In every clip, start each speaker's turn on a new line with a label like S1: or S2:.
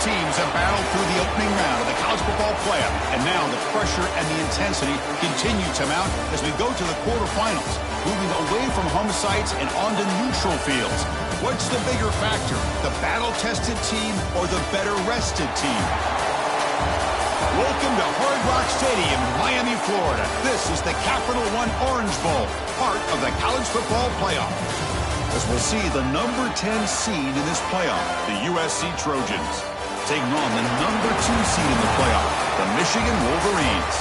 S1: teams have battled through the opening round of the college football playoff, and now the pressure and the intensity continue to mount as we go to the quarterfinals, moving away from home sites and onto neutral fields. What's the bigger factor, the battle-tested team or the better-rested team? Welcome to Hard Rock Stadium in Miami, Florida. This is the Capital One Orange Bowl, part of the college football playoff. As we'll see the number 10 seed in this playoff, the USC Trojans, taking on the number 2 seed in the playoff, the Michigan Wolverines.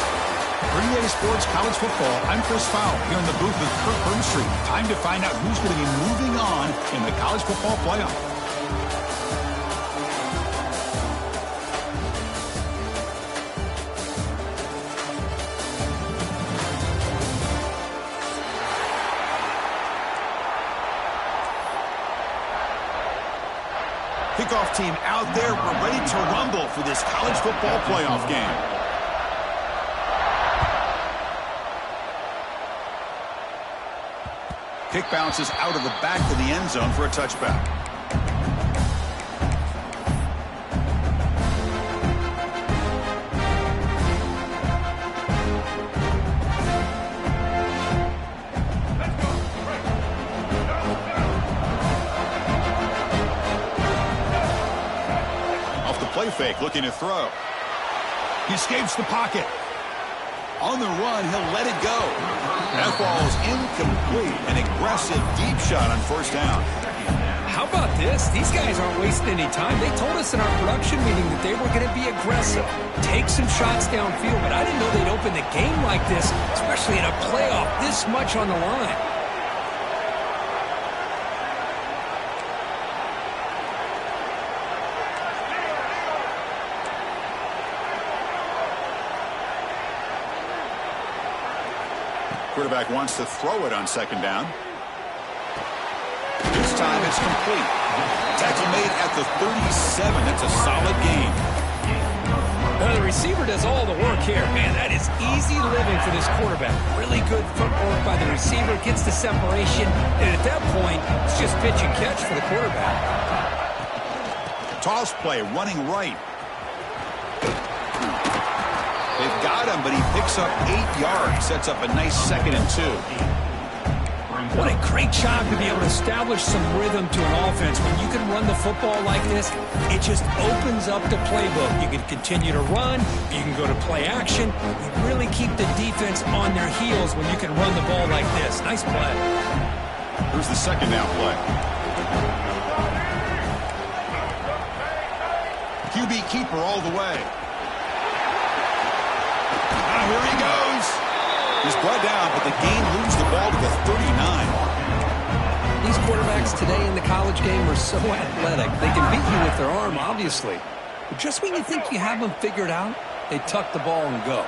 S1: For EA Sports College Football, I'm Chris Fowle here in the booth with Kirk Burnstreet. Time to find out who's going to be moving on in the college football playoff. Kickoff team out there. We're ready to rumble for this college football playoff game. Kick bounces out of the back of the end zone for a touchback. Off the play fake, looking to throw. He escapes the pocket. On the run, he'll let it go. That ball is incomplete. An aggressive deep shot on first down.
S2: How about this? These guys aren't wasting any time. They told us in our production meeting that they were going to be aggressive, take some shots downfield, but I didn't know they'd open the game like this, especially in a playoff this much on the line.
S1: Quarterback wants to throw it on second down. This time it's complete. Tackle made at the 37. That's a solid gain.
S2: The receiver does all the work here. Man, that is easy living for this quarterback. Really good footwork by the receiver. Gets the separation. And at that point, it's just pitch and catch for the quarterback.
S1: Toss play, running right. They've got him, but he picks up 8 yards. Sets up a nice 2nd and 2.
S2: What a great job to be able to establish some rhythm to an offense. When you can run the football like this, it just opens up the playbook. You can continue to run. You can go to play action. You really keep the defense on their heels when you can run the ball like this. Nice play.
S1: Here's the second down play. QB keeper all the way. Here he goes. He's brought down, but the game moves the ball to the 39.
S2: These quarterbacks today in the college game are so athletic. They can beat you with their arm, obviously. But just when you think you have them figured out, they tuck the ball and go.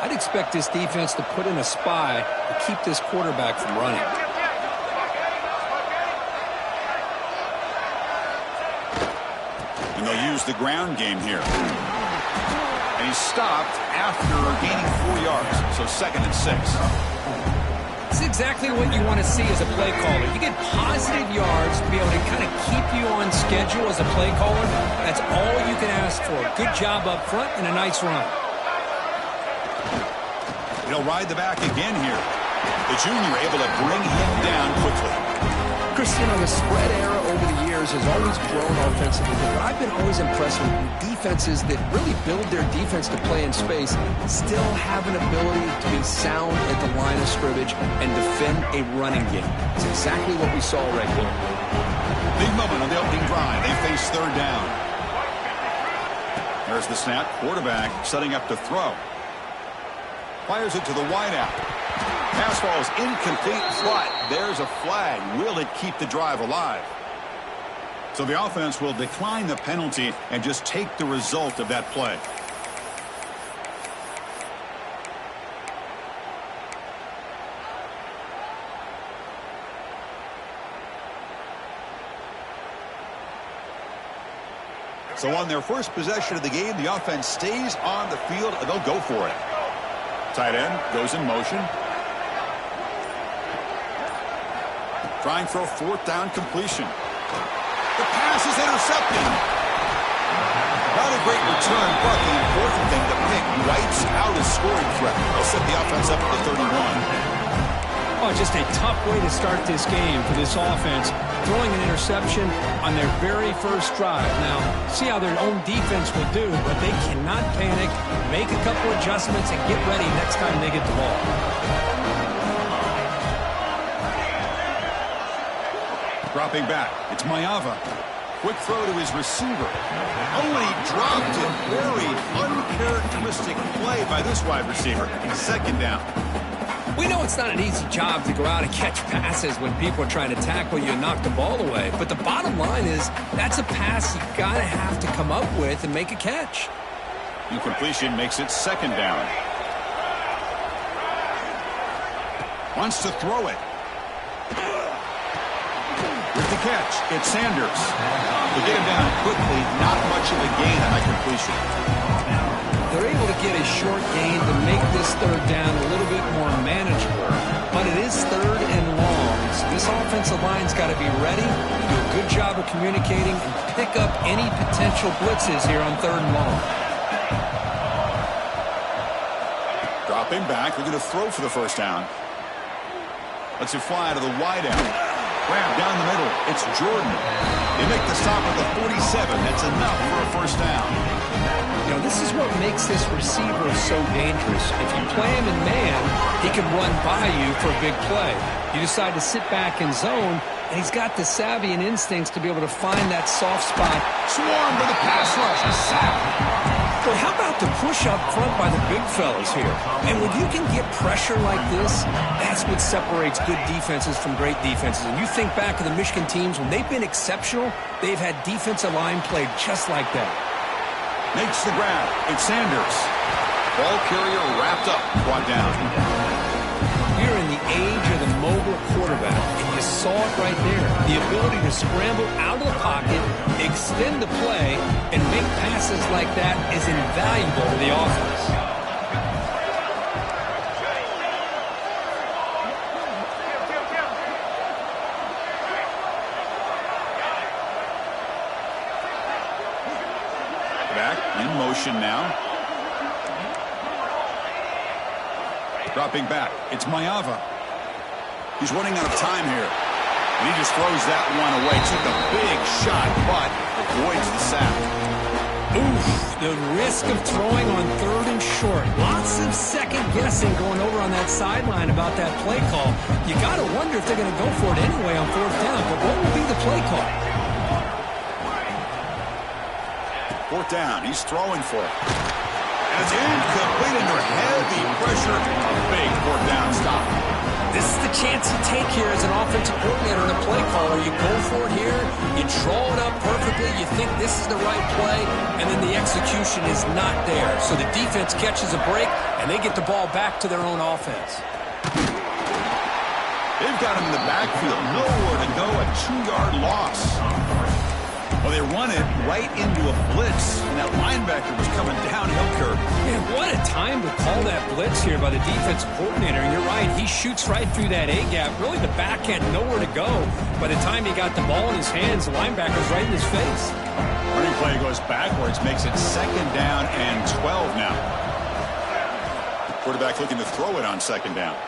S2: I'd expect this defense to put in a spy to keep this quarterback from running.
S1: And they'll use the ground game here. And he's stopped after gaining 4 yards, so 2nd and 6.
S2: It's exactly what you want to see as a play caller. You get positive yards to be able to kind of keep you on schedule as a play caller. That's all you can ask for. Good job up front and a nice run.
S1: He'll ride the back again here. The junior able to bring him down quickly.
S2: Chris, you know, the spread era over the years has always grown offensively, but I've been always impressed with defenses that really build their defense to play in space, still have an ability to be sound at the line of scrimmage and defend a running game. It's exactly what we saw right here.
S1: Big moment on the opening drive. They face third down. There's the snap. Quarterback setting up to throw. Fires it to the wideout. Pass ball is incomplete, but there's a flag. Will it keep the drive alive? So the offense will decline the penalty and just take the result of that play. So on their first possession of the game, the offense stays on the field and they'll go for it. Tight end goes in motion. Trying for a 4th down completion. The pass is intercepted. Not a great return, but the important thing, the pick wipes out a scoring threat. They'll set the offense up at the 31.
S3: Oh, just a tough way to start this game for this offense, throwing an interception on their very first drive. Now, see how their own defense will do, but they cannot panic, make a couple adjustments, and get ready next time they get the ball.
S1: Dropping back, it's Mayava. Quick throw to his receiver. Oh, and he dropped it. Very uncharacteristic play by this wide receiver. Second down.
S2: We know it's not an easy job to go out and catch passes when people are trying to tackle you and knock the ball away. But the bottom line is that's a pass you got to have to come up with and make a catch.
S1: Incompletion makes it second down. Wants to throw it. With the catch, it's Sanders. To get him down quickly, not much of a gain on that completion.
S2: They're able to get a short gain to make this third down a little bit more manageable. But it is third and long. So this offensive line's got to be ready, do a good job of communicating, and pick up any potential blitzes here on third and long.
S1: Dropping back, they're going to throw for the first down. Lets it fly to the wideout. Grab down the middle. It's Jordan. They make the stop at the 47. That's enough for a first down.
S2: You know, this is what makes this receiver so dangerous. If you play him in man, he can run by you for a big play. You decide to sit back in zone, and he's got the savvy and instincts to be able to find that soft spot.
S1: Swarm for the pass rush. A sack.
S2: But how about the push up front by the big fellas here? And when you can get pressure like this, that's what separates good defenses from great defenses. And you think back to the Michigan teams, when they've been exceptional, they've had defensive line played just like that.
S1: Makes the grab. It's Sanders. Ball carrier wrapped up. Brought down.
S2: We're in the age of the mobile quarterback, and you saw it right there. The ability to scramble out of the pocket, extend the play, and make passes like that is invaluable to the offense.
S1: Back in motion now. Dropping back. It's Mayava. He's running out of time here. And he just throws that one away. Took a big shot, but avoids the sack.
S2: Oof, the risk of throwing on third and short. Lots of second guessing going over on that sideline about that play call. You got to wonder if they're going to go for it anyway on fourth down. But what will be the play call?
S1: Fourth down. He's throwing for it. And it's incomplete under heavy pressure. A big fourth down stop.
S2: This is the chance you take here as an offensive coordinator and a play caller. You go for it here, you draw it up perfectly, you think this is the right play, and then the execution is not there. So the defense catches a break, and they get the ball back to their own offense.
S1: They've got him in the backfield. Nowhere to go, a 2-yard loss. Well, they run it right into a blitz, and that linebacker was coming downhill curve.
S2: Man, what a time to call that blitz here by the defensive coordinator. And you're right, he shoots right through that A-gap. Really, the back had nowhere to go. By the time he got the ball in his hands, the linebacker's right in his face.
S1: Running play goes backwards, makes it second down and 12 now. Quarterback looking to throw it on second down.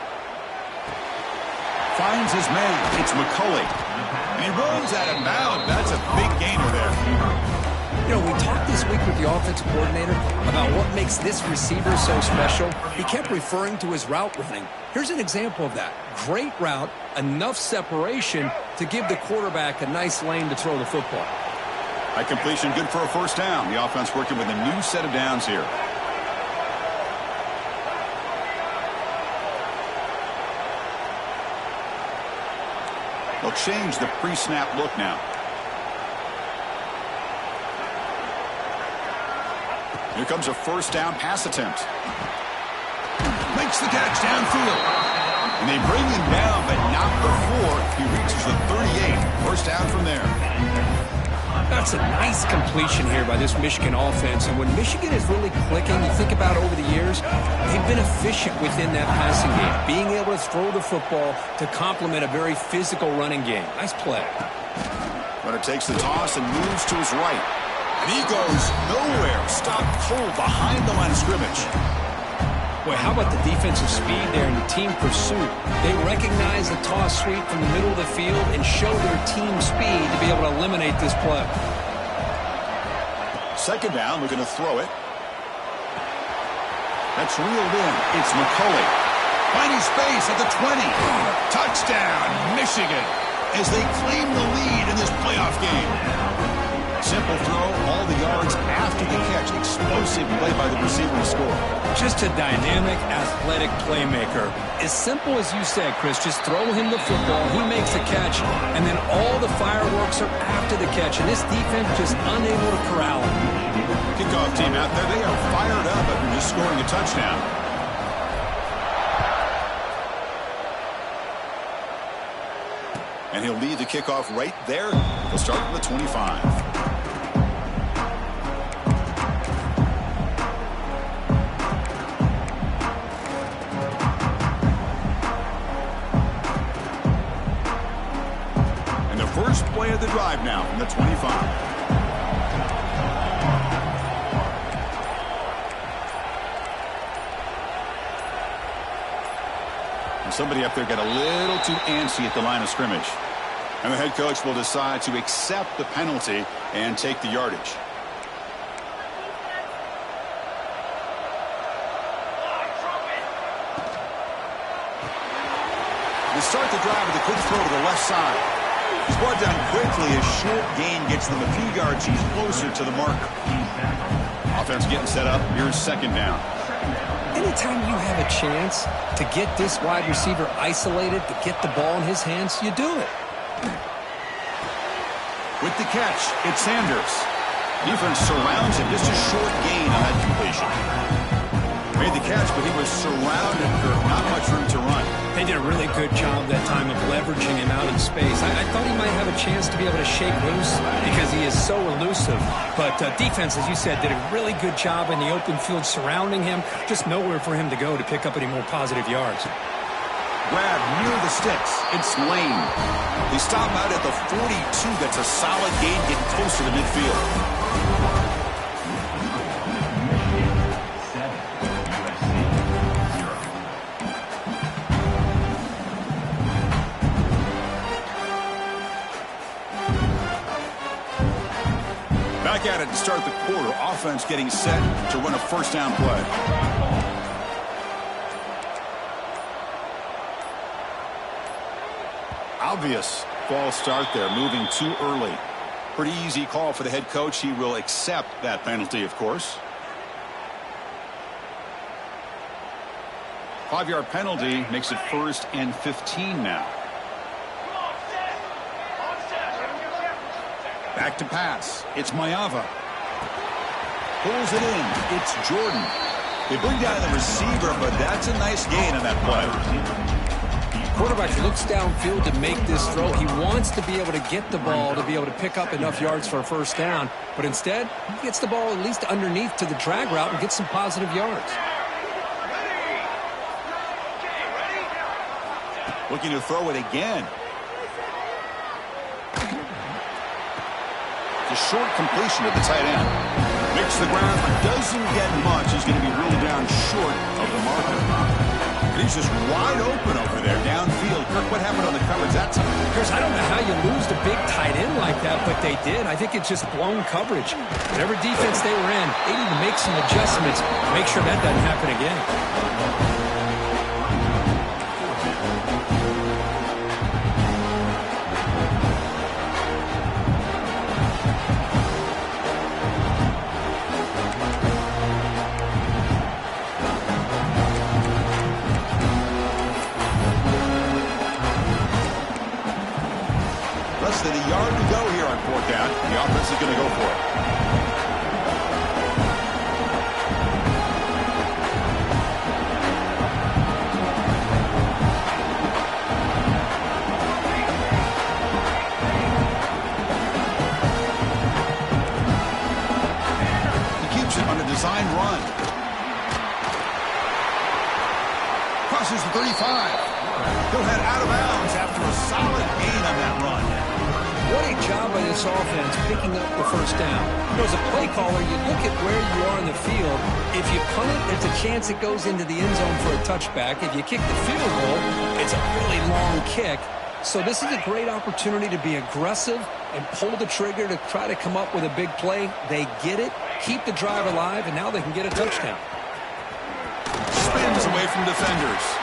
S1: Finds his man. It's McCulley. And he runs out of bounds. That's a big gainer there.
S2: You know, we talked this week with the offensive coordinator about what makes this receiver so special. He kept referring to his route running. Here's an example of that. Great route, enough separation to give the quarterback a nice lane to throw the football.
S1: High completion, good for a first down. The offense working with a new set of downs here. They'll change the pre-snap look now. Here comes a first down pass attempt. Makes the catch downfield. And they bring him down, but not before he reaches the 38. First down from there.
S2: That's a nice completion here by this Michigan offense. And when Michigan is really clicking, you think about over the years, they've been efficient within that passing game, being able to throw the football to complement a very physical running game. Nice play.
S1: Runner takes the toss and moves to his right. And he goes nowhere. Stopped cold behind the line of scrimmage.
S3: Boy, how about the defensive speed there in the team pursuit? They recognize the toss sweep from the middle of the field and show their team speed to be able to eliminate this play.
S1: Second down, we're going to throw it. That's reeled in. It's McCulley. Finding space at the 20. Touchdown, Michigan, as they claim the lead in this playoff game. Simple throw, all the yards after the catch. Explosive play by the receiver to score.
S3: Just a dynamic, athletic playmaker. As simple as you said, Chris, just throw him the football, he makes the catch, and then all the fireworks are after the catch, and this defense just unable to corral him.
S1: Kickoff team out there, they are fired up after just scoring a touchdown. And he'll lead the kickoff right there. He'll start from the 25. First play of the drive now from the 25. And somebody up there got a little too antsy at the line of scrimmage. And the head coach will decide to accept the penalty and take the yardage. They start the drive with a quick throw to the left side. He's brought down quickly. A short gain gets them a few yards. He's closer to the marker. Offense getting set up. Here's second down.
S3: Anytime you have a chance to get this wide receiver isolated, to get the ball in his hands, you do it.
S1: With the catch, it's Sanders. Defense surrounds him. Just a short gain on that completion. Made the catch, but he was surrounded for not much room to run.
S3: They did a really good job that time of leveraging him out in space. I thought he might have a chance to be able to shake loose because he is so elusive. But defense, as you said, did a really good job in the open field surrounding him. Just nowhere for him to go to pick up any more positive yards.
S1: Grab near the sticks. It's Lane. They stop out at the 42. That's a solid gain, getting closer to midfield. Back at it to start the quarter. Offense getting set to run a first down play. Obvious false start there, moving too early. Pretty easy call for the head coach. He will accept that penalty, of course. 5-yard penalty makes it 1st and 15 now. Back to pass. It's Mayava. Pulls it in. It's Jordan. They bring down the receiver, but that's a nice gain on that play.
S3: Quarterback looks downfield to make this throw. He wants to be able to get the ball to be able to pick up enough yards for a first down, but instead he gets the ball at least underneath to the drag route and gets some positive yards.
S1: Looking to throw it again. A short completion to the tight end. Makes the ground, but doesn't get much. He's going to be ruled down short of the marker. And he's just wide open over there downfield. Kirk, what happened on the coverage that time?
S3: Chris, I don't know how you lose the big tight end like that, but they did. I think it's just blown coverage. Whatever defense they were in, they need to make some adjustments to make sure that doesn't happen again.
S1: Less than a yard to go here on 4th down. The offense is going to go for it. He keeps it on a design run. Crosses the 35. He'll head out of bounds after a solid gain on that run.
S3: What a job by this offense picking up the first down. As a play caller, you look at where you are in the field. If you punt it, there's a chance it goes into the end zone for a touchback. If you kick the field goal, it's a really long kick. So this is a great opportunity to be aggressive and pull the trigger to try to come up with a big play. They get it, keep the drive alive, and now they can get a touchdown.
S1: Spins away from defenders.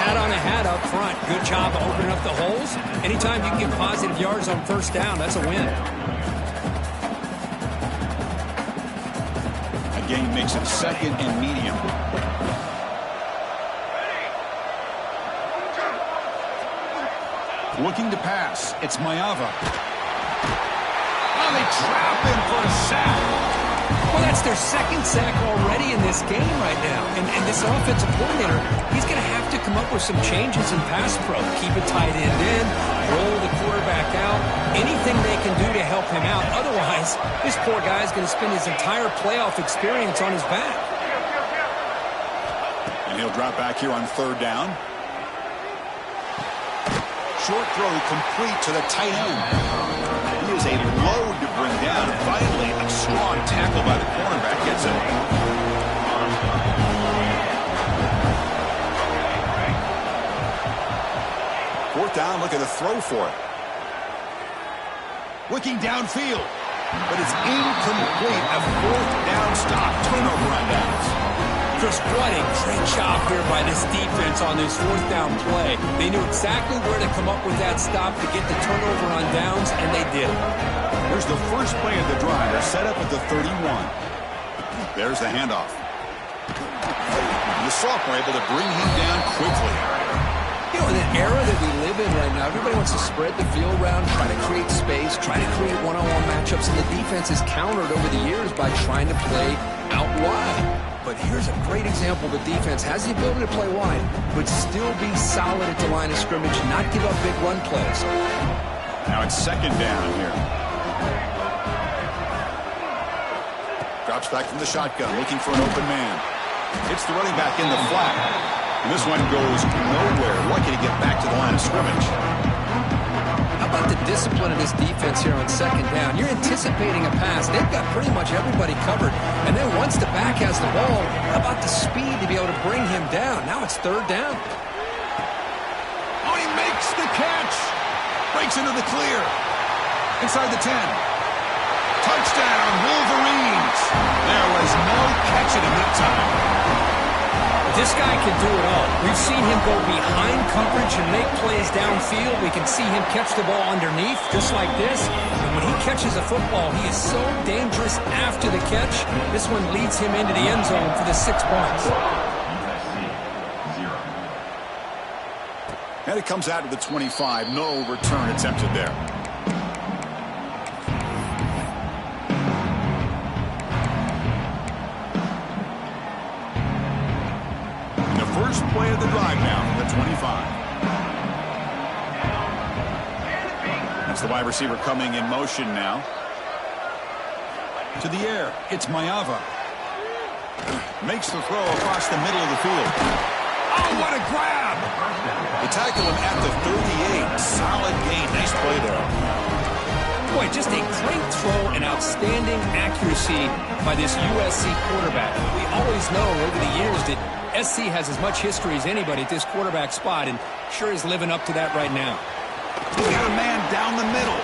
S3: Hat on a hat up front. Good job opening up the holes. Anytime you can get positive yards on first down, that's a win.
S1: Again, makes it second and medium. Looking to pass. It's Maeva. Oh, they trap him for a sack.
S3: Well, that's their second sack already in this game right now. And this offensive coordinator, he's going to have to come up with some changes in pass pro. Keep a tight end in, roll the quarterback out, anything they can do to help him out. Otherwise, this poor guy is going to spend his entire playoff experience on his back.
S1: And he'll drop back here on third down. Short throw complete to the tight end. He is a load to bring down. Finally, a strong tackle by the cornerback gets him. Fourth down, look at the throw for it. Looking downfield, but it's incomplete. A fourth down stop. Turnover on downs.
S3: Chris, what a great job here by this defense on this fourth down play. They knew exactly where to come up with that stop to get the turnover on downs, and they did.
S1: Here's the first play of the drive. They're set up at the 31. There's the handoff. The sophomore able to bring him down quickly.
S2: You know, in the era that we live in right now, everybody wants to spread the field around, try to create space, try to create one-on-one matchups, and the defense is countered over the years by trying to play out wide. But here's a great example. The defense has the ability to play wide, but still be solid at the line of scrimmage, not give up big run plays.
S1: Now it's second down here. Drops back from the shotgun, looking for an open man. Hits the running back in the flat. And this one goes nowhere. Lucky to get back to the line of scrimmage.
S2: How about the discipline of this defense here on second down? You're anticipating a pass. They've got pretty much everybody covered. And then once the back has the ball, how about the speed to be able to bring him down? Now it's third down.
S1: Oh, he makes the catch. Breaks into the clear. Inside the 10. Touchdown, Wolverines. There was no catching him that time.
S3: This guy can do it all. We've seen him go behind coverage and make plays downfield. We can see him catch the ball underneath, just like this. And when he catches a football, he is so dangerous after the catch. This one leads him into the end zone for the 6 points.
S1: And it comes out to the 25. No return attempted there. First play of the drive now from the 25. That's the wide receiver coming in motion now. To the air. It's Maeva. Makes the throw across the middle of the field. Oh, what a grab! They tackle him at the 38. Solid gain. Nice play there.
S3: Boy, just a great throw and outstanding accuracy by this USC quarterback. We always know over the years that SC has as much history as anybody at this quarterback spot, and sure is living up to that right now.
S1: He's got a man down the middle.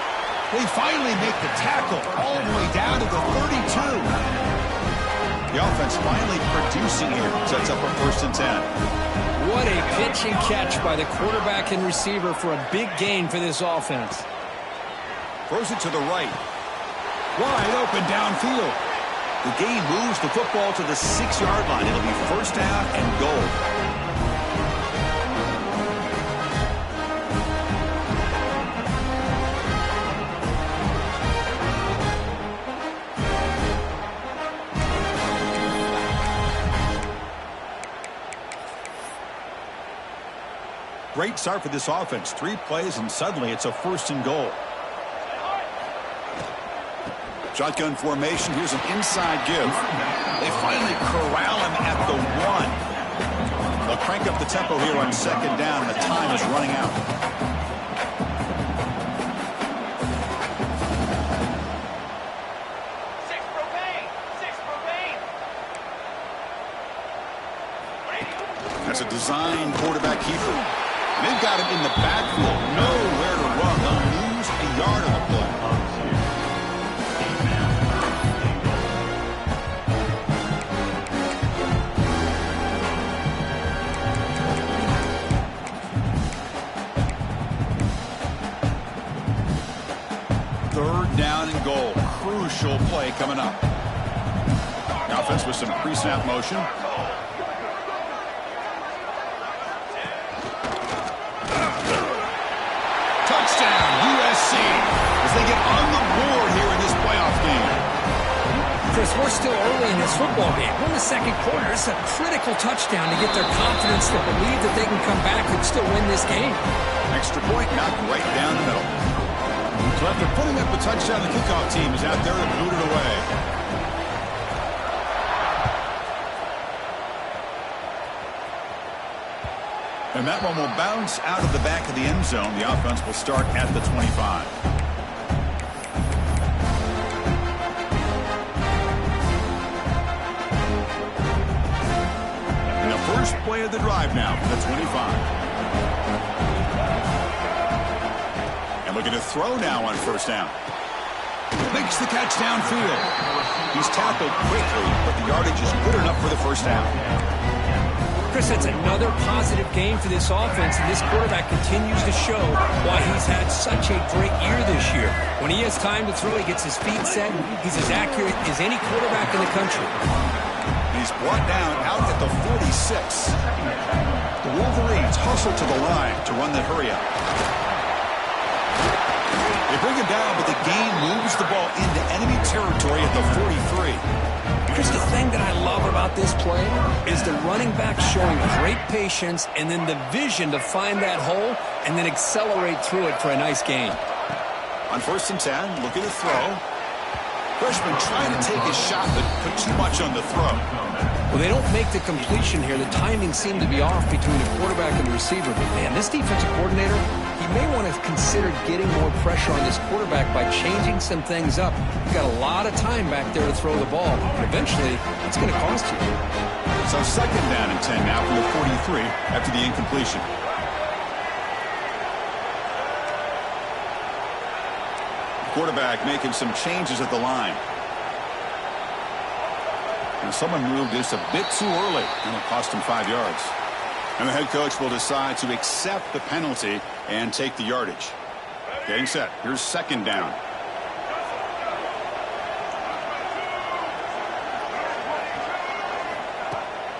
S1: They finally make the tackle all the way down to the 32. The offense finally producing here. Sets up a 1st and 10.
S3: What a pitch and catch by the quarterback and receiver for a big gain for this offense.
S1: Throws it to the right. Wide open downfield. The game moves the football to the 6-yard line. It'll be first down and goal. Great start for this offense. 3 plays and suddenly it's a 1st and goal. Shotgun formation. Here's an inside give. They finally corral him at the 1. They'll crank up the tempo here on second down, and the time is running out. That's a design quarterback keeper. They've got him in the backfield. Nowhere to run. They'll lose a yard on the play. Third down and goal. Crucial play coming up. The offense with some pre-snap motion. Touchdown, USC, as they get on the board here in this playoff game.
S3: Chris, we're still early in this football game. We're in the second quarter. It's a critical touchdown to get their confidence to believe that they can come back and still win this game.
S1: Extra point knocked right down the middle. So after putting up a touchdown, the kickoff team is out there to boot it away. And that one will bounce out of the back of the end zone. The offense will start at the 25. And the first play of the drive now for the 25. And looking to throw now on first down. Makes the catch downfield. He's tackled quickly, but the yardage is good enough for the first down.
S3: Chris, that's another positive game for this offense, and this quarterback continues to show why he's had such a great year this year. When he has time to throw, he gets his feet set. He's as accurate as any quarterback in the country.
S1: He's brought down out at the 46. The Wolverines hustle to the line to run the hurry up. They bring him down, but the game moves the ball into enemy territory at the 43.
S3: Here's the thing that I love about this play is the running back showing great patience and then the vision to find that hole and then accelerate through it for a nice gain.
S1: On first and 10, looking to throw. Freshman trying to take his shot, but put too much on the throw.
S3: Well, they don't make the completion here. The timing seemed to be off between the quarterback and the receiver. But, man, this defensive coordinator, he may want to consider getting more pressure on this quarterback by changing some things up. You've got a lot of time back there to throw the ball. And eventually, it's going to cost you.
S1: So second down and 10 now from the 43 after the incompletion. Quarterback making some changes at the line. And someone moved this a bit too early, and it cost him 5 yards. And the head coach will decide to accept the penalty and take the yardage. Getting set. Here's second down.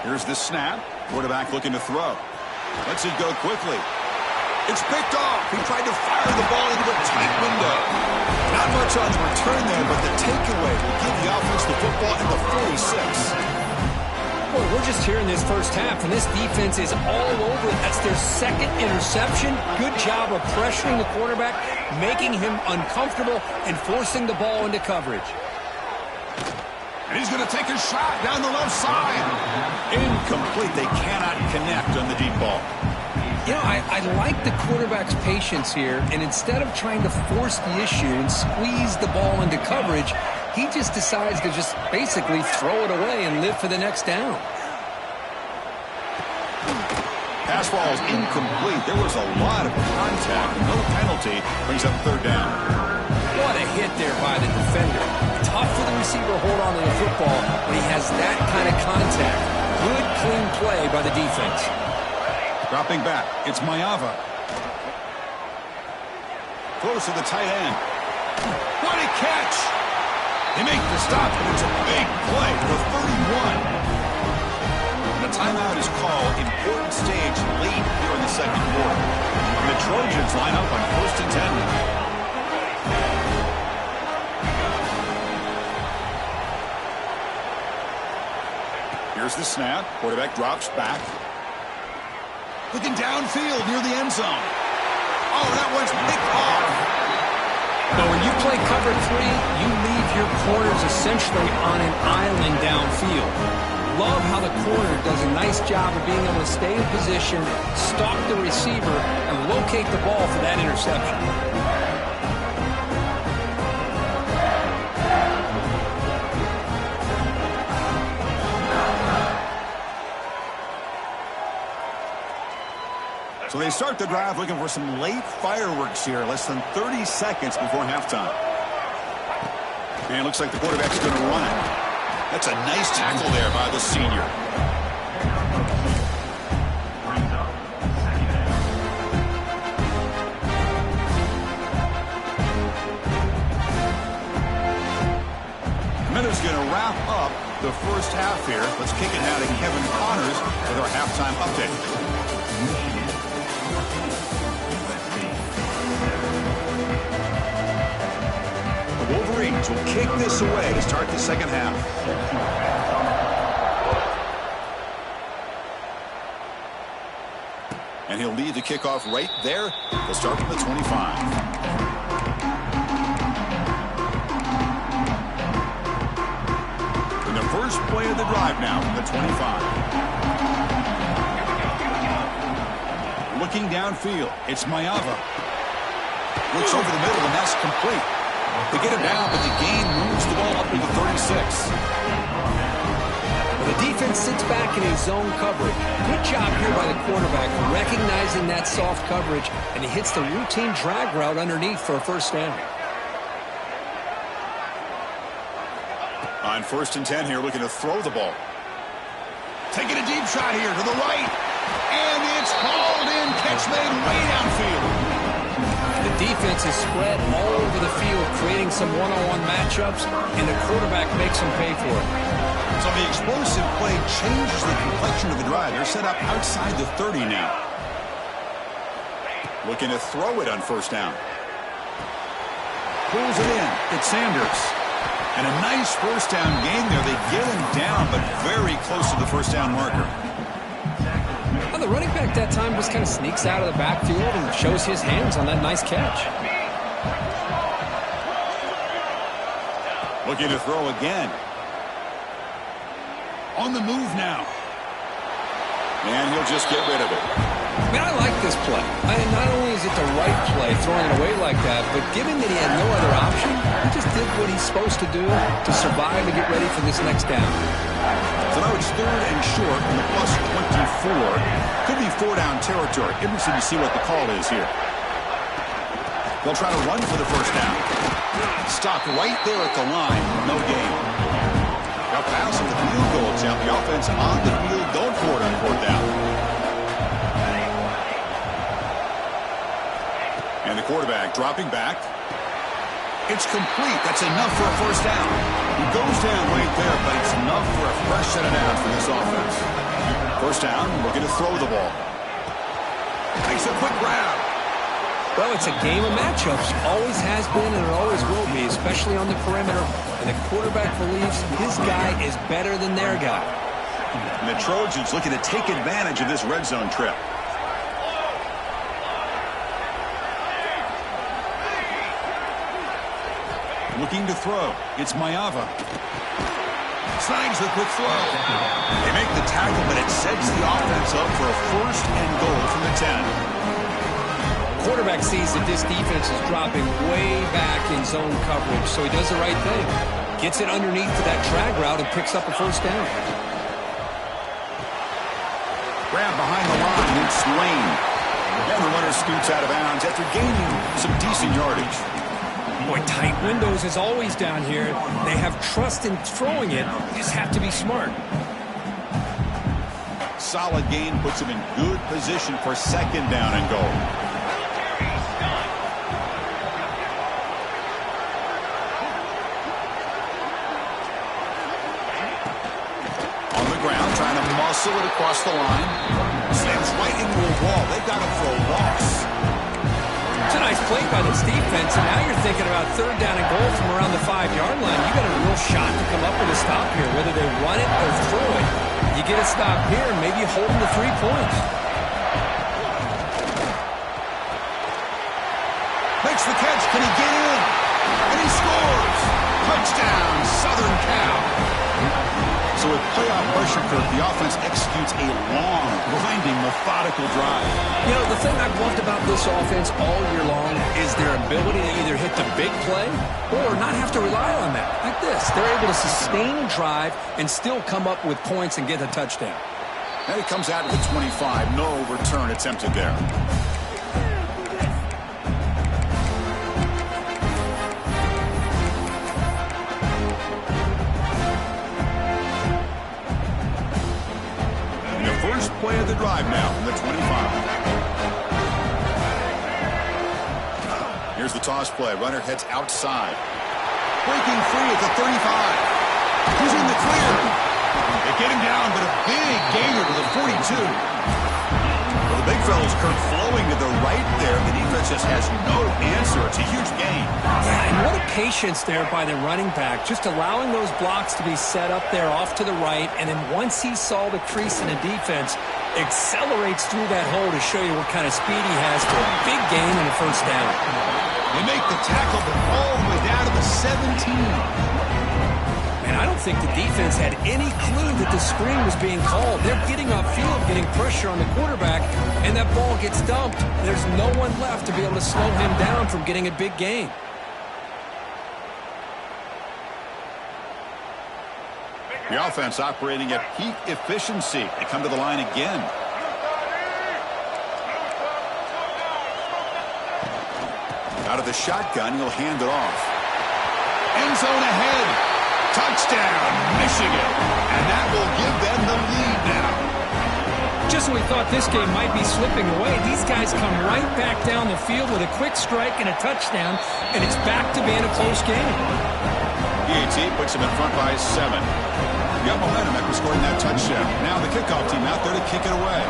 S1: Here's the snap. Quarterback looking to throw. Lets it go quickly. It's picked off. He tried to fire the ball into a tight window. Not much on the return there, but the takeaway will give the offense the football at the 46.
S3: Boy, we're just here in this first half, and this defense is all over. That's their second interception. Good job of pressuring the quarterback, making him uncomfortable, and forcing the ball into coverage.
S1: And he's going to take a shot down the left side. Incomplete. They cannot connect on the deep ball.
S3: You know, I like the quarterback's patience here, and instead of trying to force the issue and squeeze the ball into coverage, he just decides to just basically throw it away and live for the next down.
S1: Pass ball is incomplete. There was a lot of contact. No penalty. Brings up third down.
S3: What a hit there by the defender. Tough for the receiver to hold on to the football when he has that kind of contact. Good, clean play by the defense.
S1: Dropping back, it's Mayava. Close to the tight end. What a catch! They make the stop, and it's a big play for 31. And the timeout is called. Important stage late here in the second quarter. And the Trojans line up on first and 10. Here's the snap. Quarterback drops back. Looking downfield near the end zone. Oh, that one's picked off.
S3: But when you play cover 3, you leave your corners essentially on an island downfield. Love how the corner does a nice job of being able to stay in position, stalk the receiver, and locate the ball for that interception.
S1: So they start the drive looking for some late fireworks here, less than 30 seconds before halftime. And it looks like the quarterback's going to run it. That's a nice tackle there by the senior. Minutes going to wrap up the first half here. Let's kick it now to Kevin Connors with our halftime update. The Wolverines will kick this away to start the second half. And he'll lead the kickoff right there. They'll start from the 25. First play of the drive now from the 25. Looking downfield, it's Mayava. Looks over the middle, and that's complete. They get him down, but the gain moves the ball up to the 36.
S2: Well, the defense sits back in a zone coverage. Good job here by the quarterback, recognizing that soft coverage, and he hits the routine drag route underneath for a first down.
S1: On 1st and 10 here, looking to throw the ball. Taking a deep shot here to the right. And it's hauled in. Catch made way downfield.
S2: The defense is spread all over the field, creating some one-on-one matchups, and the quarterback makes them pay for it.
S1: So the explosive play changes the complexion of the drive. They're set up outside the 30 now. Looking to throw it on 1st down. Pulls it in. It's Sanders. And a nice first down gain there. They get him down, but very close to the first down marker.
S2: Well, the running back that time just kind of sneaks out of the backfield and shows his hands on that nice catch.
S1: Looking to throw again. On the move now. And he'll just get rid of it.
S2: Man, I like this play. Not only is it the right play, throwing it away like that, but given that he had no other option, he just did what he's supposed to do to survive and get ready for this next down.
S1: So now it's 3rd and short from the plus 24. Could be 4-down territory. Interesting to see what the call is here. They'll try to run for the first down. Stop right there at the line. No gain. Now pass on the field goal attempt. The offense on the field going for it on 4th down. And the quarterback dropping back. It's complete. That's enough for a first down. He goes down right there, but it's enough for a fresh set of downs for this offense. First down, looking to throw the ball. Takes a quick grab.
S2: Well, it's a game of matchups. Always has been and it always will be, especially on the perimeter. And the quarterback believes his guy is better than their guy.
S1: And the Trojans looking to take advantage of this red zone trip. Looking to throw. It's Mayava. Snags the quick throw. They make the tackle, but it sets the offense up for a 1st and goal from the 10.
S2: Quarterback sees that this defense is dropping way back in zone coverage, so he does the right thing. Gets it underneath to that drag route and picks up a first down.
S1: Grab behind the line. It's Lane. And the runner scoots out of bounds after gaining some decent yardage.
S2: Boy, tight windows as always down here. They have trust in throwing it. You just have to be smart.
S1: Solid gain puts him in good position for 2nd down and goal. On the ground, trying to muscle it across the line. Slams right into a wall. They've got him for a loss.
S2: It's a nice play by this defense, and now you're thinking about 3rd down and goal from around the 5-yard line. You got a real shot to come up with a stop here, whether they run it or throw it. You get a stop here, and maybe you hold them to 3 points.
S1: Makes the catch. Can he get in? And he scores. Touchdown, Southern Cal. So with playoff pressure, Kirk, the offense executes a long, grinding, methodical drive.
S2: You know, the thing I've loved about this offense all year long is their ability to either hit the big play or not have to rely on that. Like this, they're able to sustain a drive and still come up with points and get a touchdown.
S1: And it comes out to the 25. No return attempted there. And the first play of the drive now from the 25. Here's the toss play. Runner heads outside. Breaking free at the 35. He's in the clear. They get him down, but a big gainer to the 42. Well, the big fellow's Kurt flowing to the right there. The defense just has no answer. It's a huge gain.
S3: Yeah, and what a patience there by the running back. Just allowing those blocks to be set up there off to the right. And then once he saw the crease in the defense, accelerates through that hole to show you what kind of speed he has to a big gain in the first down.
S1: They make the tackle, but all the way down to the 17.
S3: And I don't think the defense had any clue that the screen was being called. They're getting upfield, getting pressure on the quarterback, and that ball gets dumped. There's no one left to be able to slow him down from getting a big gain.
S1: The offense operating at peak efficiency. They come to the line again. Out of the shotgun, he'll hand it off. End zone ahead. Touchdown, Michigan. And that will give them the lead now.
S3: Just when we thought this game might be slipping away, these guys come right back down the field with a quick strike and a touchdown, and it's back to being a close game.
S1: PAT puts him in front by 7. You got momentum after scoring that touchdown. Now the kickoff team out there to kick it away.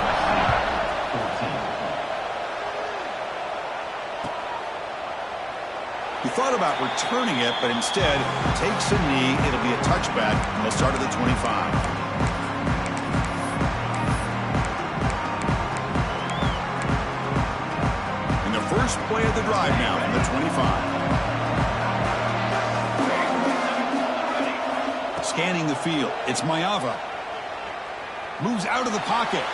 S1: He thought about returning it, but instead takes a knee. It'll be a touchback, and they'll start at the 25. And the first play of the drive now from the 25. Scanning the field. It's Mayava. Moves out of the pocket.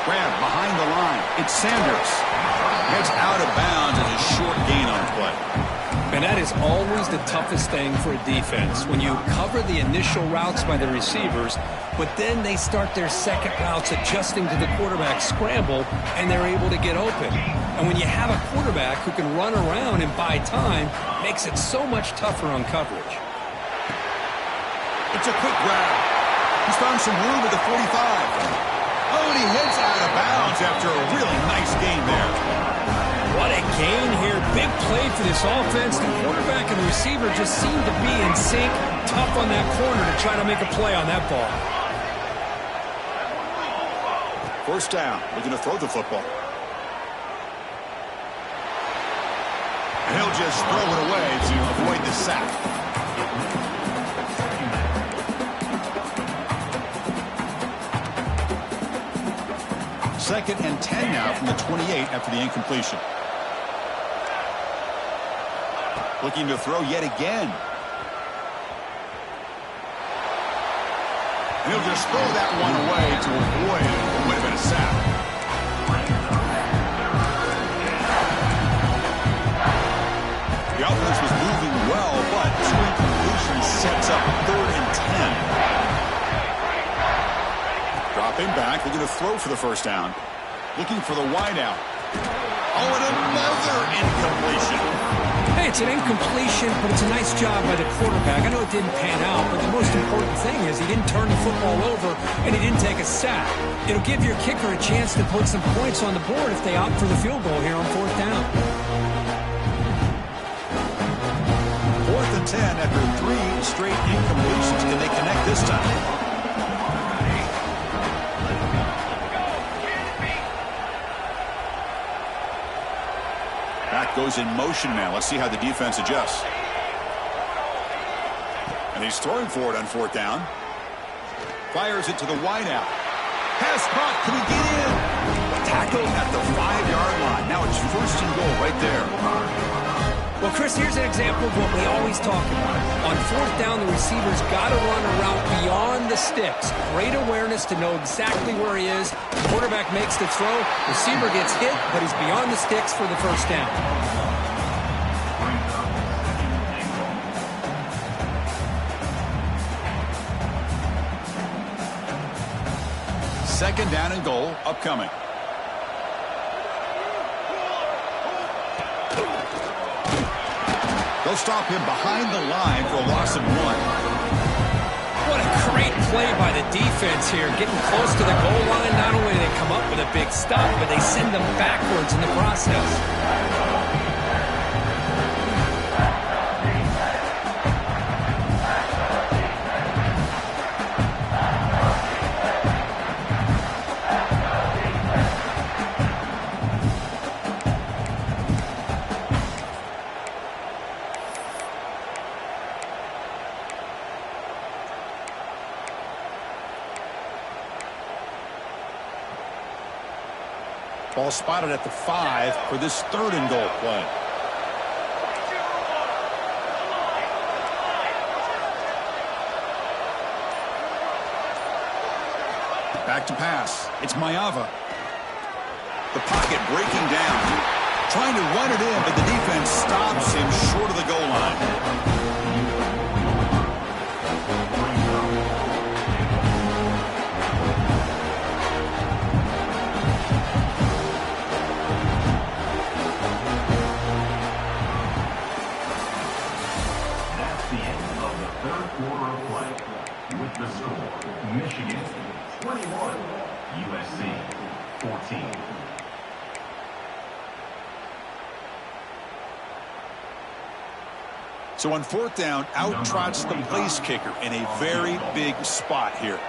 S1: Grab behind the line. It's Sanders. Heads out of bounds as a short gain on play.
S3: And that is always the toughest thing for a defense, when you cover the initial routes by the receivers, but then they start their second routes adjusting to the quarterback scramble, and they're able to get open. And when you have a quarterback who can run around and buy time, it makes it so much tougher on coverage.
S1: It's a quick grab. He's found some room at the 45. Oh, and he heads out of bounds after a really nice gain there.
S3: What a gain here. Big play for this offense. The quarterback and the receiver just seem to be in sync. Tough on that corner to try to make a play on that ball.
S1: First down. Looking to throw the football. And he'll just throw it away to avoid the sack. Second and 10 now from the 28 after the incompletion. Looking to throw yet again. And he'll just throw that one away to avoid what would have been a sack. The offense was moving well, but 2 incompletions sets up 3rd and 10. Dropping back, looking to throw for the first down. Looking for the wideout. Oh, and another incompletion.
S3: Hey, it's an incompletion, but it's a nice job by the quarterback. I know it didn't pan out, but the most important thing is he didn't turn the football over and he didn't take a sack. It'll give your kicker a chance to put some points on the board if they opt for the field goal here on 4th down.
S1: 4th and 10 after 3 straight incompletions. Can they connect this time? Back goes in motion now. Let's see how the defense adjusts. And he's throwing for it on 4th down. Fires it to the wideout. Pass caught. Can he get in? Tackled at the 5-yard line. Now it's 1st and goal right there.
S3: Well, Chris, here's an example of what we always talk about. On 4th down, the receiver's got to run a route beyond the sticks. Great awareness to know exactly where he is. The quarterback makes the throw. Receiver gets hit, but he's beyond the sticks for the first down.
S1: second down and goal upcoming. They'll stop him behind the line for a loss of 1.
S3: What a great play by the defense here. Getting close to the goal line, not only do they come up with a big stop, but they send them backwards in the process.
S1: Ball spotted at the 5 for this third and goal play. Back to pass. It's Mayava. The pocket breaking down. Trying to run it in, but the defense stops him short of the goal line.
S4: Michigan 21, USC 14.
S1: So on fourth down, out trots the place kicker in a very big spot here.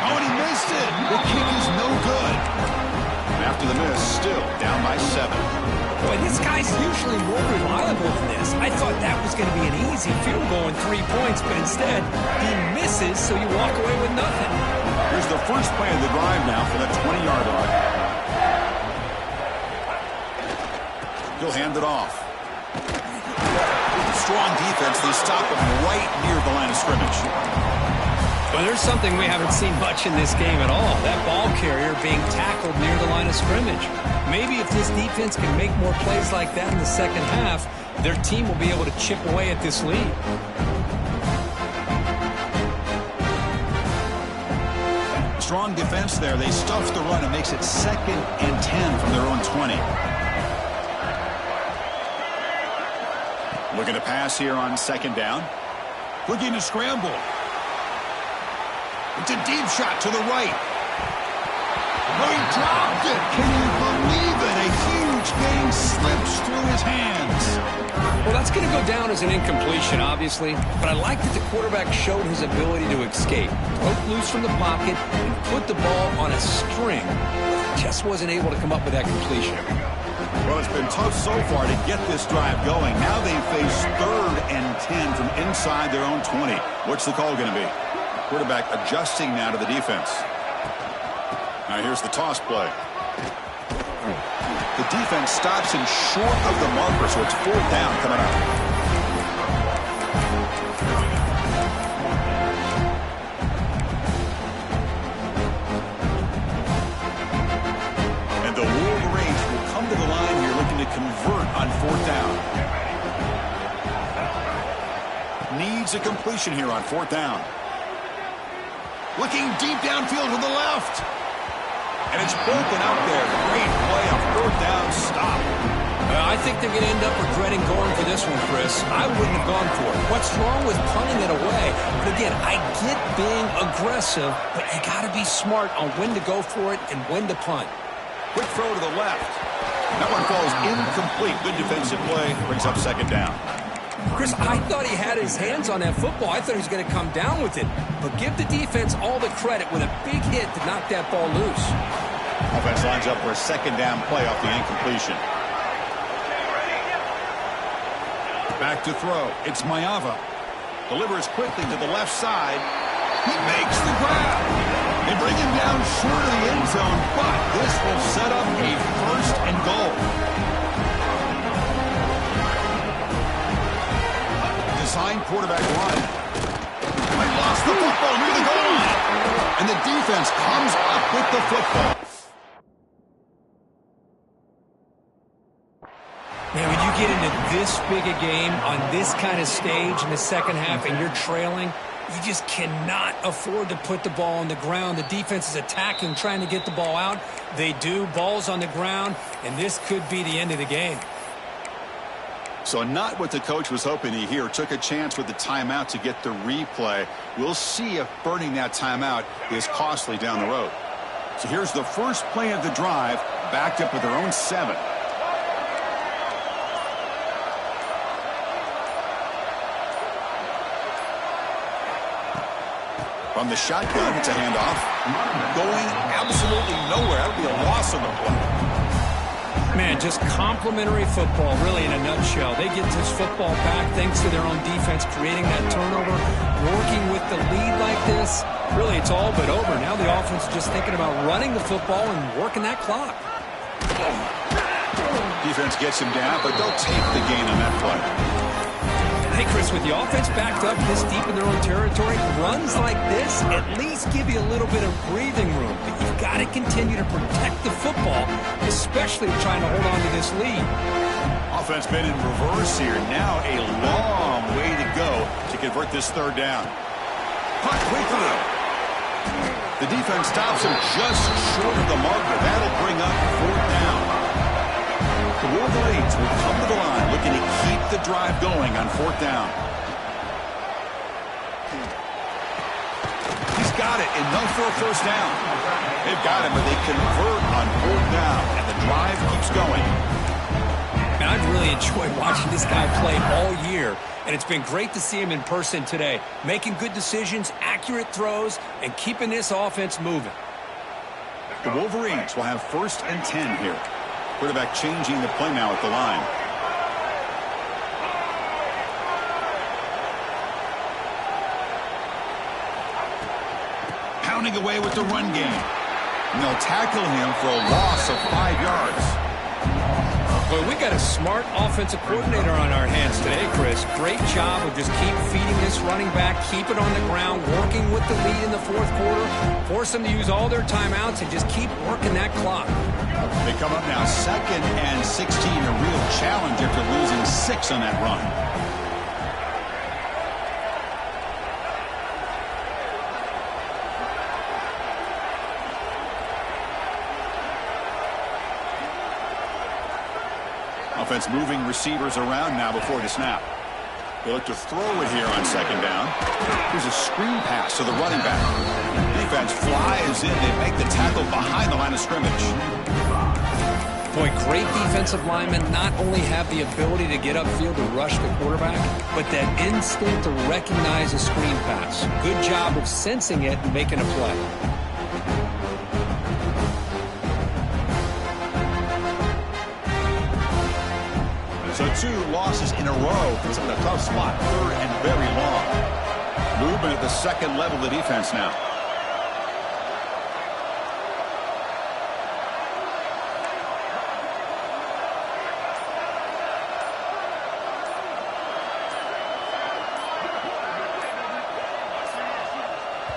S1: Oh, and he missed it. The kick is no good. After the miss, still down by 7.
S3: Boy, this guy's usually more reliable than this. I thought that was going to be an easy field goal and 3 points, but instead, he misses, so you walk away with nothing.
S1: Here's the first play of the drive now for that 20-yard line. He'll hand it off. Strong defense. They stop him right near the line of scrimmage.
S3: Well, there's something we haven't seen much in this game at all. That ball carrier being tackled near the line of scrimmage. Maybe if this defense can make more plays like that in the second half, their team will be able to chip away at this lead.
S1: Strong defense there. They stuff the run. It makes it 2nd and 10 from their own 20. Looking to pass here on 2nd down. Looking to scramble. It's a deep shot to the right. Oh, he dropped it. Can you believe it? A huge gain slips through his hands.
S3: Well, that's going to go down as an incompletion, obviously, but I like that the quarterback showed his ability to escape, broke loose from the pocket, and put the ball on a string. Just wasn't able to come up with that completion.
S1: Well, it's been tough so far to get this drive going. Now they face 3rd and 10 from inside their own 20. What's the call going to be? Quarterback adjusting now to the defense. Now here's the toss play. The defense stops him short of the marker, so it's 4th down coming up. And the Wolverines will come to the line here looking to convert on 4th down. Needs a completion here on 4th down. Looking deep downfield to the left. And it's broken out there. Great play, a 4th down stop.
S3: I think they're going to end up regretting going for this one, Chris. I wouldn't have gone for it. What's wrong with punting it away? But again, I get being aggressive, but you got to be smart on when to go for it and when to punt.
S1: Quick throw to the left. That one falls incomplete. Good defensive play. Brings up 2nd down.
S3: Chris, I thought he had his hands on that football. I thought he was going to come down with it. But give the defense all the credit with a big hit to knock that ball loose.
S1: Offense lines up for a 2nd down play off the incompletion. Back to throw. It's Mayava. Delivers quickly to the left side. He makes the grab. They bring him down short of the end zone, but this will set up a 1st and goal. Design quarterback run. They lost the football near the goal line. And the defense comes up with the football.
S3: Man, when you get into this big a game on this kind of stage in the second half and you're trailing, You just cannot afford to put the ball on the ground. The defense is attacking, trying to get the ball out. They do. Ball's on the ground, and this could be the end of the game.
S1: So not what the coach was hoping to hear. Took a chance with the timeout to get the replay. We'll see if burning that timeout is costly down the road. So here's the first play of the drive, backed up with their own 7. From the shotgun, it's a handoff. Going absolutely nowhere. That would be a loss on the play.
S3: Man, just complimentary football, really, in a nutshell. They get this football back thanks to their own defense, creating that turnover, working with the lead like this. Really, it's all but over. Now the offense is just thinking about running the football and working that clock.
S1: Defense gets him down, but they'll take the gain on that play.
S3: Hey, Chris, with the offense backed up this deep in their own territory, runs like this at least give you a little bit of breathing room. But you've got to continue to protect the football, especially trying to hold on to this lead.
S1: Offense been in reverse here. Now a long way to go to convert this third down. Punt quickly. The defense stops him just short of the marker. That'll bring up 4th down. The Wolverines will come to the line looking to keep the drive going on 4th down. He's got it. Enough for a first down. They've got him, but they convert on 4th down, and the drive keeps going.
S3: And I've really enjoyed watching this guy play all year, and it's been great to see him in person today, making good decisions, accurate throws, and keeping this offense moving.
S1: The Wolverines will have 1st and 10 here. Quarterback changing the play now at the line. Pounding away with the run game. And they'll tackle him for a loss of 5 yards.
S3: Well, we got a smart offensive coordinator on our hands today, Chris. Great job of just keep feeding this running back, keep it on the ground, working with the lead in the 4th quarter, force them to use all their timeouts, and just keep working that clock.
S1: They come up now 2nd and 16, a real challenge after losing 6 on that run. Offense moving receivers around now before the snap. They look to throw it here on 2nd down. Here's a screen pass to the running back. Defense flies in. They make the tackle behind the line of scrimmage.
S3: Boy, great defensive linemen not only have the ability to get upfield to rush the quarterback, but that instinct to recognize a screen pass. Good job of sensing it and making a play.
S1: So 2 losses in a row. It's in a tough spot, 3rd and very long. Movement at the 2nd level of the defense now.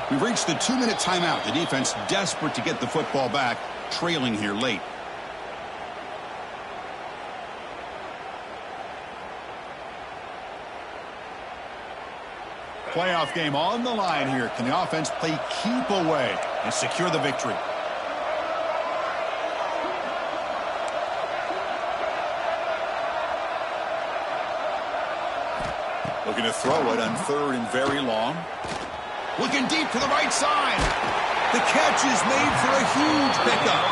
S1: We've reached the 2-minute timeout. The defense desperate to get the football back, trailing here late. Playoff game on the line here. Can the offense play keep away and secure the victory? Looking to throw it on 3rd and very long. Looking deep to the right side. The catch is made for a huge pickup.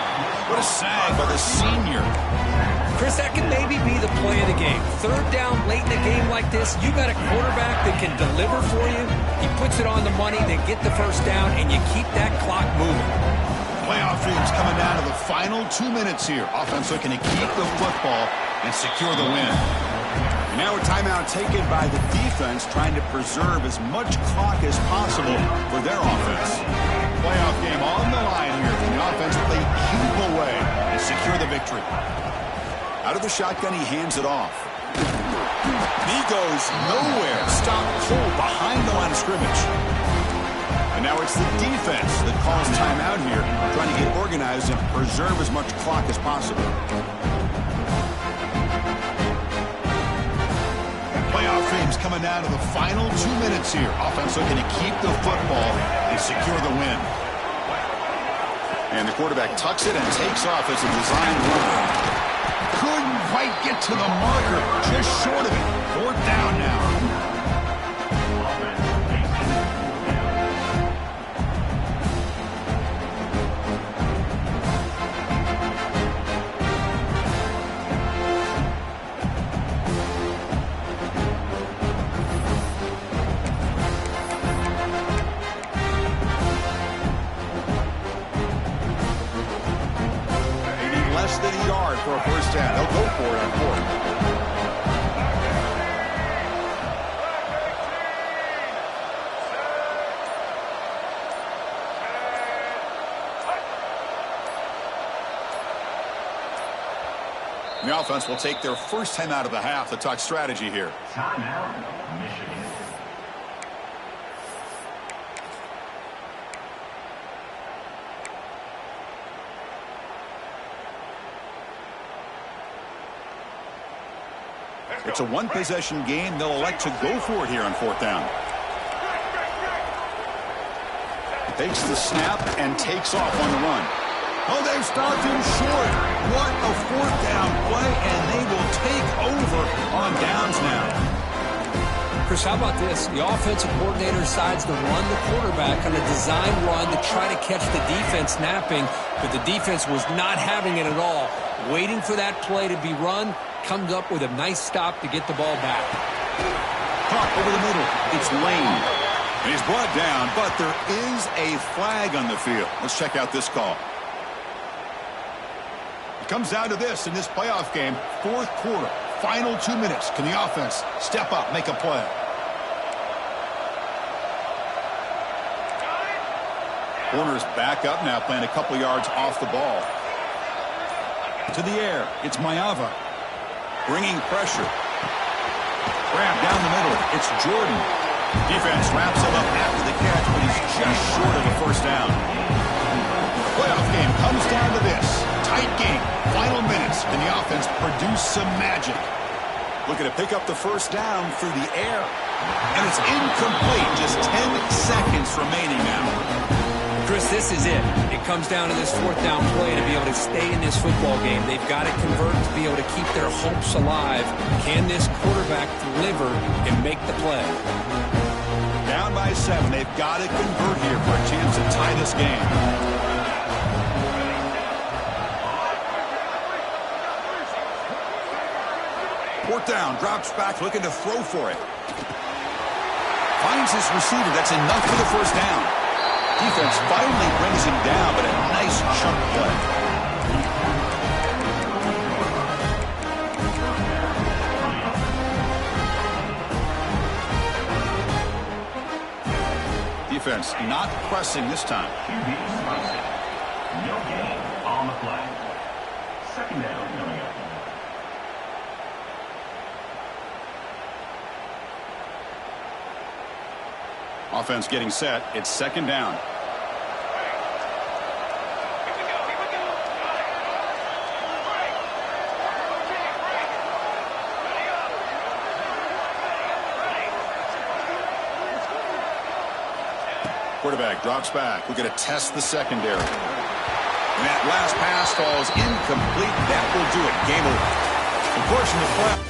S1: What a sag by the senior.
S3: Chris, that can maybe be the play of the game. 3rd down late in a game like this, you got a quarterback that can deliver for you. He puts it on the money, they get the first down, and you keep that clock moving.
S1: Playoff dreams coming down to the final 2 minutes here. Offense looking to keep the football and secure the win. And now a timeout taken by the defense, trying to preserve as much clock as possible for their offense. Playoff game on the line here. Can the offense play keep away and secure the victory? Out of the shotgun, he hands it off. He goes nowhere. Stopped cold behind the line of scrimmage. And now it's the defense that calls timeout here, trying to get organized and preserve as much clock as possible. Playoff game's coming down to the final 2 minutes here. Offense looking to keep the football and secure the win. And the quarterback tucks it and takes off as a design run. Couldn't quite get to the marker, just short of it. 4th down now. Less than a yard for a first down. They'll go for it on 4th. The offense will take their first time out of the half to talk strategy here.
S4: Timeout, Michigan.
S1: It's a one-possession game. They'll elect to go for it here on 4th down. Takes the snap and takes off on the run. Oh, they've stopped him short. What a 4th down play, and they will take over on downs now.
S3: Chris, how about this? The offensive coordinator decides to run the quarterback on a design run to try to catch the defense napping, but the defense was not having it at all. Waiting for that play to be run, comes up with a nice stop to get the ball back.
S1: Caught over the middle. It's Lane. And he's brought down, but there is a flag on the field. Let's check out this call. It comes down to this in this playoff game. 4th quarter, final 2 minutes. Can the offense step up, make a play? Corner's back up now, playing a couple yards off the ball. To the air, it's Mayava. Bringing pressure. Grab down the middle. It's Jordan. Defense wraps him up after the catch, but he's just short of a first down. The playoff game comes down to this. Tight game. Final minutes. Can the offense produce some magic? Looking to pick up the first down through the air. And it's incomplete. Just 10 seconds remaining now.
S3: Chris, this is it. It comes down to this 4th down play to be able to stay in this football game. They've got to convert to be able to keep their hopes alive. Can this quarterback deliver and make the play?
S1: Down by 7. They've got to convert here for a chance to tie this game. Fourth down. Drops back, looking to throw for it. Finds his receiver. That's enough for the first down. Defense finally brings him down, but a nice chunk play. Defense not pressing this time.
S4: No gain on the flag. 2nd down coming up.
S1: Offense getting set. It's 2nd down. Quarterback drops back. We're going to test the secondary. And that last pass falls incomplete. That will do it. Game over. Unfortunate play.